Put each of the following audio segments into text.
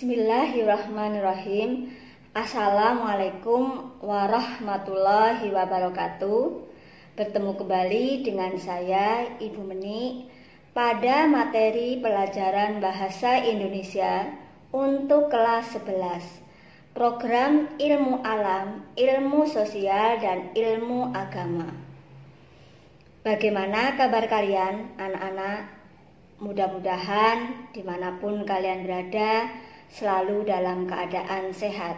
Bismillahirrahmanirrahim. Assalamualaikum warahmatullahi wabarakatuh. Bertemu kembali dengan saya Ibu Meni pada materi pelajaran Bahasa Indonesia untuk kelas 11, program Ilmu Alam, Ilmu Sosial, dan Ilmu Agama. Bagaimana kabar kalian anak-anak? Mudah-mudahan dimanapun kalian berada selalu dalam keadaan sehat.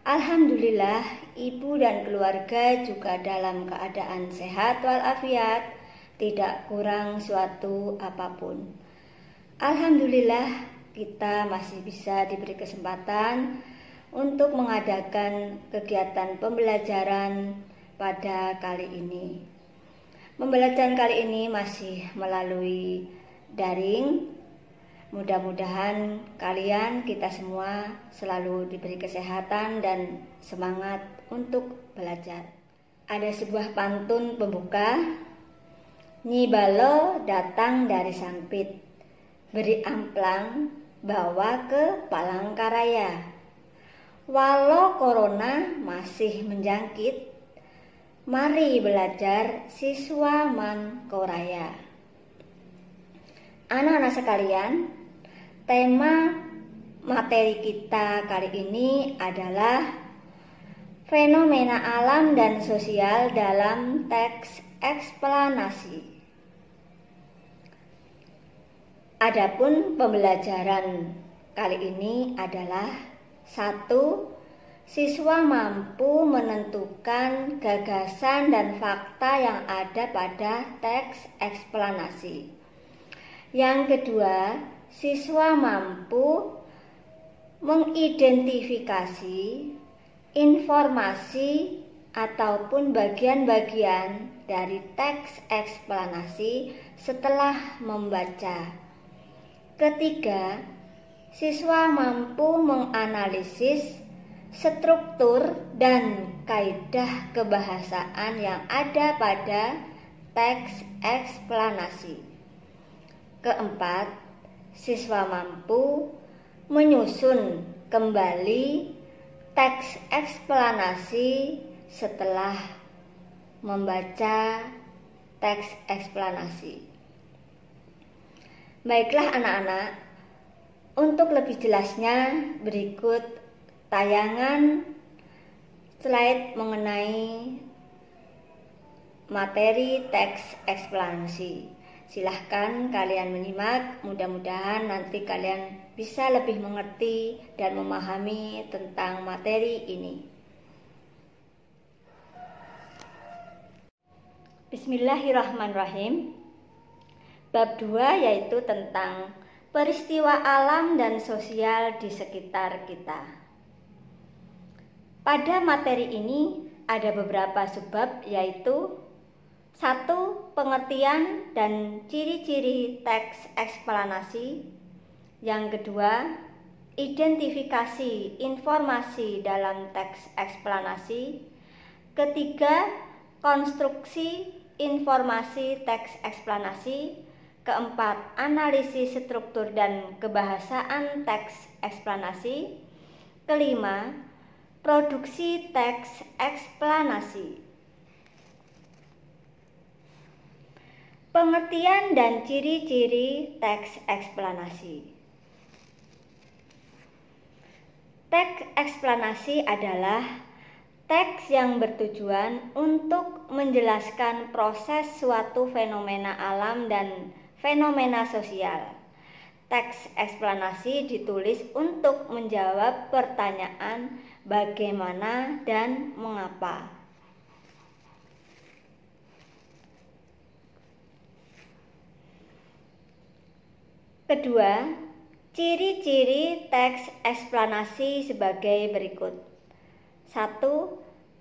Alhamdulillah, ibu dan keluarga juga dalam keadaan sehat walafiat, tidak kurang suatu apapun. Alhamdulillah, kita masih bisa diberi kesempatan untuk mengadakan kegiatan pembelajaran pada kali ini. Pembelajaran kali ini masih melalui daring. Mudah-mudahan kalian, kita semua selalu diberi kesehatan dan semangat untuk belajar. Ada sebuah pantun pembuka. Nyi Balo datang dari Sampit, beri amplang bawa ke Palangkaraya. Walau corona masih menjangkit, mari belajar siswa Mangkoraya. Anak-anak sekalian, tema materi kita kali ini adalah fenomena alam dan sosial dalam teks eksplanasi. Adapun pembelajaran kali ini adalah 1. Siswa mampu menentukan gagasan dan fakta yang ada pada teks eksplanasi. Yang kedua, siswa mampu mengidentifikasi informasi ataupun bagian-bagian dari teks eksplanasi setelah membaca. Ketiga, siswa mampu menganalisis struktur dan kaidah kebahasaan yang ada pada teks eksplanasi. Keempat, siswa mampu menyusun kembali teks eksplanasi setelah membaca teks eksplanasi. Baiklah anak-anak, untuk lebih jelasnya berikut tayangan slide mengenai materi teks eksplanasi. Silahkan kalian menyimak, mudah-mudahan nanti kalian bisa lebih mengerti dan memahami tentang materi ini. Bismillahirrahmanirrahim. Bab 2 yaitu tentang peristiwa alam dan sosial di sekitar kita. Pada materi ini ada beberapa subbab, yaitu 1. Pengertian dan ciri-ciri teks eksplanasi. Yang kedua, identifikasi informasi dalam teks eksplanasi. Ketiga, konstruksi informasi teks eksplanasi. Keempat, analisis struktur dan kebahasaan teks eksplanasi. Kelima, produksi teks eksplanasi. Pengertian dan ciri-ciri teks eksplanasi. Teks eksplanasi adalah teks yang bertujuan untuk menjelaskan proses suatu fenomena alam dan fenomena sosial. Teks eksplanasi ditulis untuk menjawab pertanyaan bagaimana dan mengapa. Kedua, ciri-ciri teks eksplanasi sebagai berikut. 1.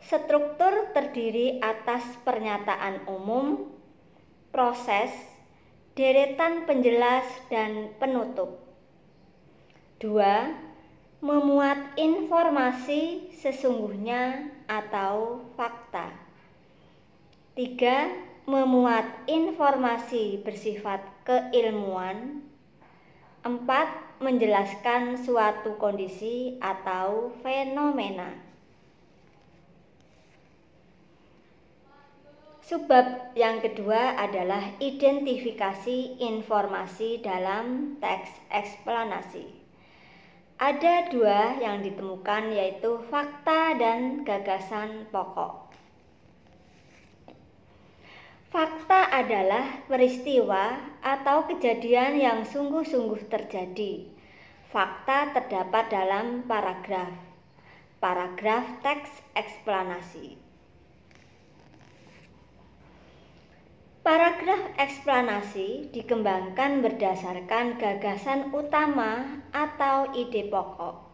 Struktur terdiri atas pernyataan umum, proses, deretan penjelas, dan penutup. 2. Memuat informasi sesungguhnya atau fakta. 3. Memuat informasi bersifat keilmuan. 4. menjelaskan suatu kondisi atau fenomena. Subbab yang kedua adalah identifikasi informasi dalam teks eksplanasi. Ada dua yang ditemukan, yaitu fakta dan gagasan pokok. Fakta adalah peristiwa atau kejadian yang sungguh-sungguh terjadi. Fakta terdapat dalam paragraf teks eksplanasi. Paragraf eksplanasi dikembangkan berdasarkan gagasan utama atau ide pokok.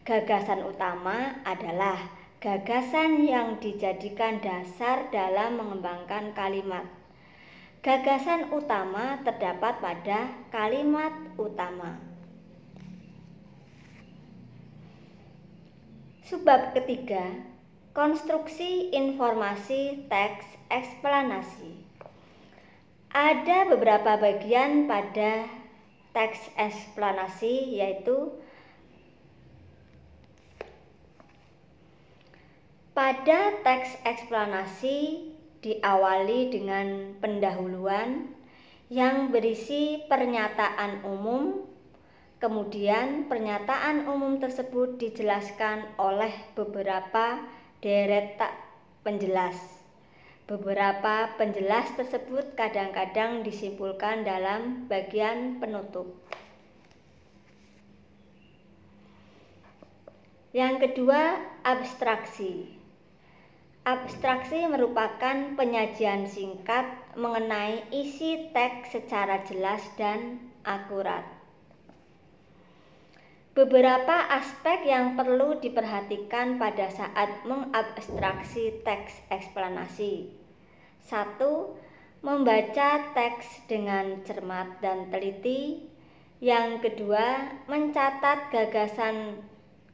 Gagasan utama adalah gagasan yang dijadikan dasar dalam mengembangkan kalimat. Gagasan utama terdapat pada kalimat utama. Subbab ketiga, konstruksi informasi teks eksplanasi. Ada beberapa bagian pada teks eksplanasi, yaitu pada teks eksplanasi diawali dengan pendahuluan yang berisi pernyataan umum. Kemudian pernyataan umum tersebut dijelaskan oleh beberapa deret penjelas. Beberapa penjelas tersebut kadang-kadang disimpulkan dalam bagian penutup. Yang kedua, abstraksi. Abstraksi merupakan penyajian singkat mengenai isi teks secara jelas dan akurat. Beberapa aspek yang perlu diperhatikan pada saat mengabstraksi teks eksplanasi. 1. Membaca teks dengan cermat dan teliti. Yang kedua, mencatat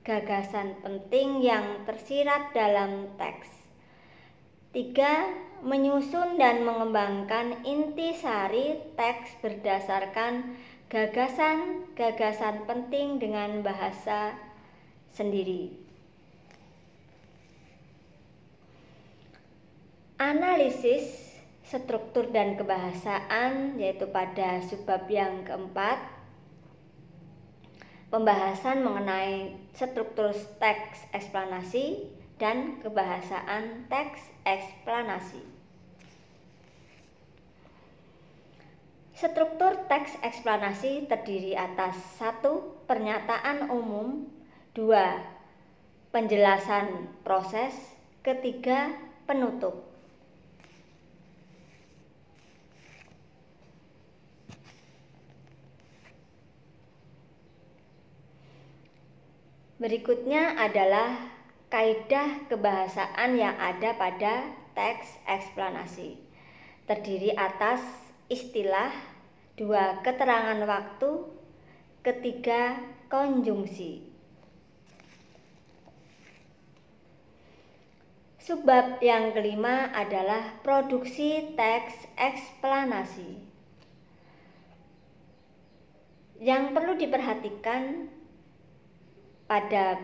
gagasan penting yang tersirat dalam teks. 3. Menyusun dan mengembangkan intisari teks berdasarkan gagasan penting dengan bahasa sendiri. Analisis struktur dan kebahasaan, yaitu pada subbab yang keempat. Pembahasan mengenai struktur teks eksplanasi dan kebahasaan teks eksplanasi. Struktur teks eksplanasi terdiri atas 1. Pernyataan umum, 2. Penjelasan proses, 3. Penutup. Berikutnya adalah kaidah kebahasaan yang ada pada teks eksplanasi. Terdiri atas istilah, 2. Keterangan waktu, 3. Konjungsi. Subbab yang kelima adalah produksi teks eksplanasi. Yang perlu diperhatikan pada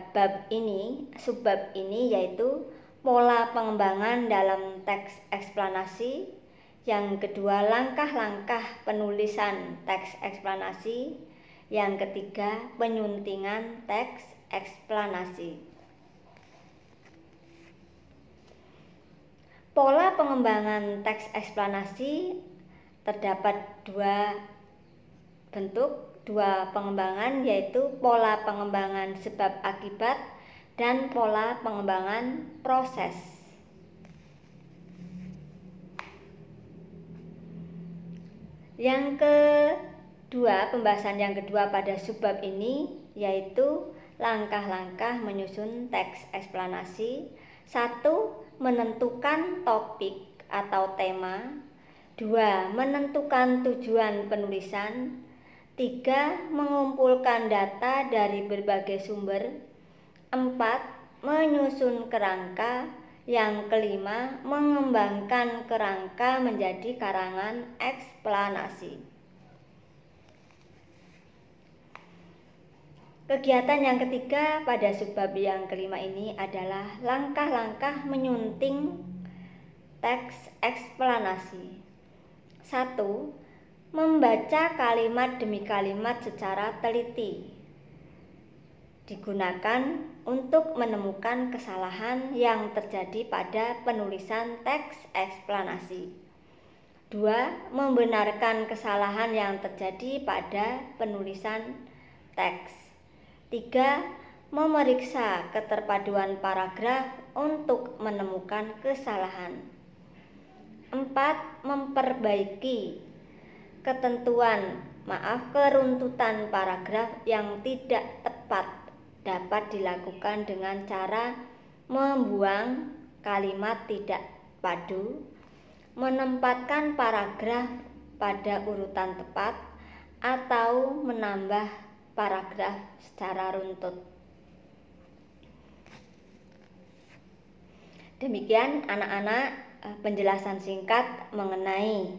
subbab ini yaitu pola pengembangan dalam teks eksplanasi. Yang kedua, langkah-langkah penulisan teks eksplanasi. Yang ketiga, penyuntingan teks eksplanasi. Pola pengembangan teks eksplanasi terdapat dua bentuk, dua pengembangan, yaitu pola pengembangan sebab akibat dan pola pengembangan proses. Yang kedua, pembahasan yang kedua pada subbab ini yaitu langkah-langkah menyusun teks eksplanasi. 1. Menentukan topik atau tema. 2. Menentukan tujuan penulisan. 3. Mengumpulkan data dari berbagai sumber. 4. Menyusun kerangka. Yang kelima, mengembangkan kerangka menjadi karangan eksplanasi. Kegiatan yang ketiga pada subbab yang kelima ini adalah langkah-langkah menyunting teks eksplanasi. 1. Membaca kalimat demi kalimat secara teliti. Digunakan untuk menemukan kesalahan yang terjadi pada penulisan teks eksplanasi. 2. Membenarkan kesalahan yang terjadi pada penulisan teks. 3. Memeriksa keterpaduan paragraf untuk menemukan kesalahan. 4. Memperbaiki keruntutan paragraf yang tidak tepat dapat dilakukan dengan cara membuang kalimat tidak padu, menempatkan paragraf pada urutan tepat, atau menambah paragraf secara runtut. Demikian anak-anak penjelasan singkat mengenai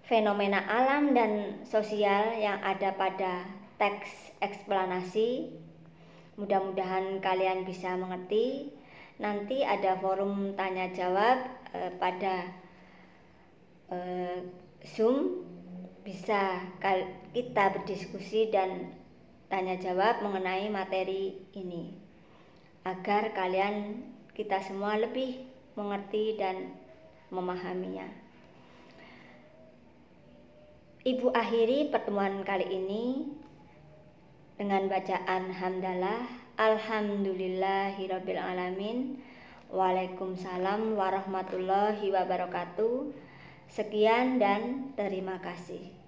fenomena alam dan sosial yang ada pada teks eksplanasi. Mudah-mudahan kalian bisa mengerti. Nanti ada forum tanya jawab pada Zoom. Bisa kita berdiskusi dan tanya jawab mengenai materi ini agar kita semua lebih mengerti dan memahaminya. Ibu akhiri pertemuan kali ini dengan bacaan hamdalah. Alhamdulillahirabbil alamin. Waalaikumsalam warahmatullahi wabarakatuh. Sekian dan terima kasih.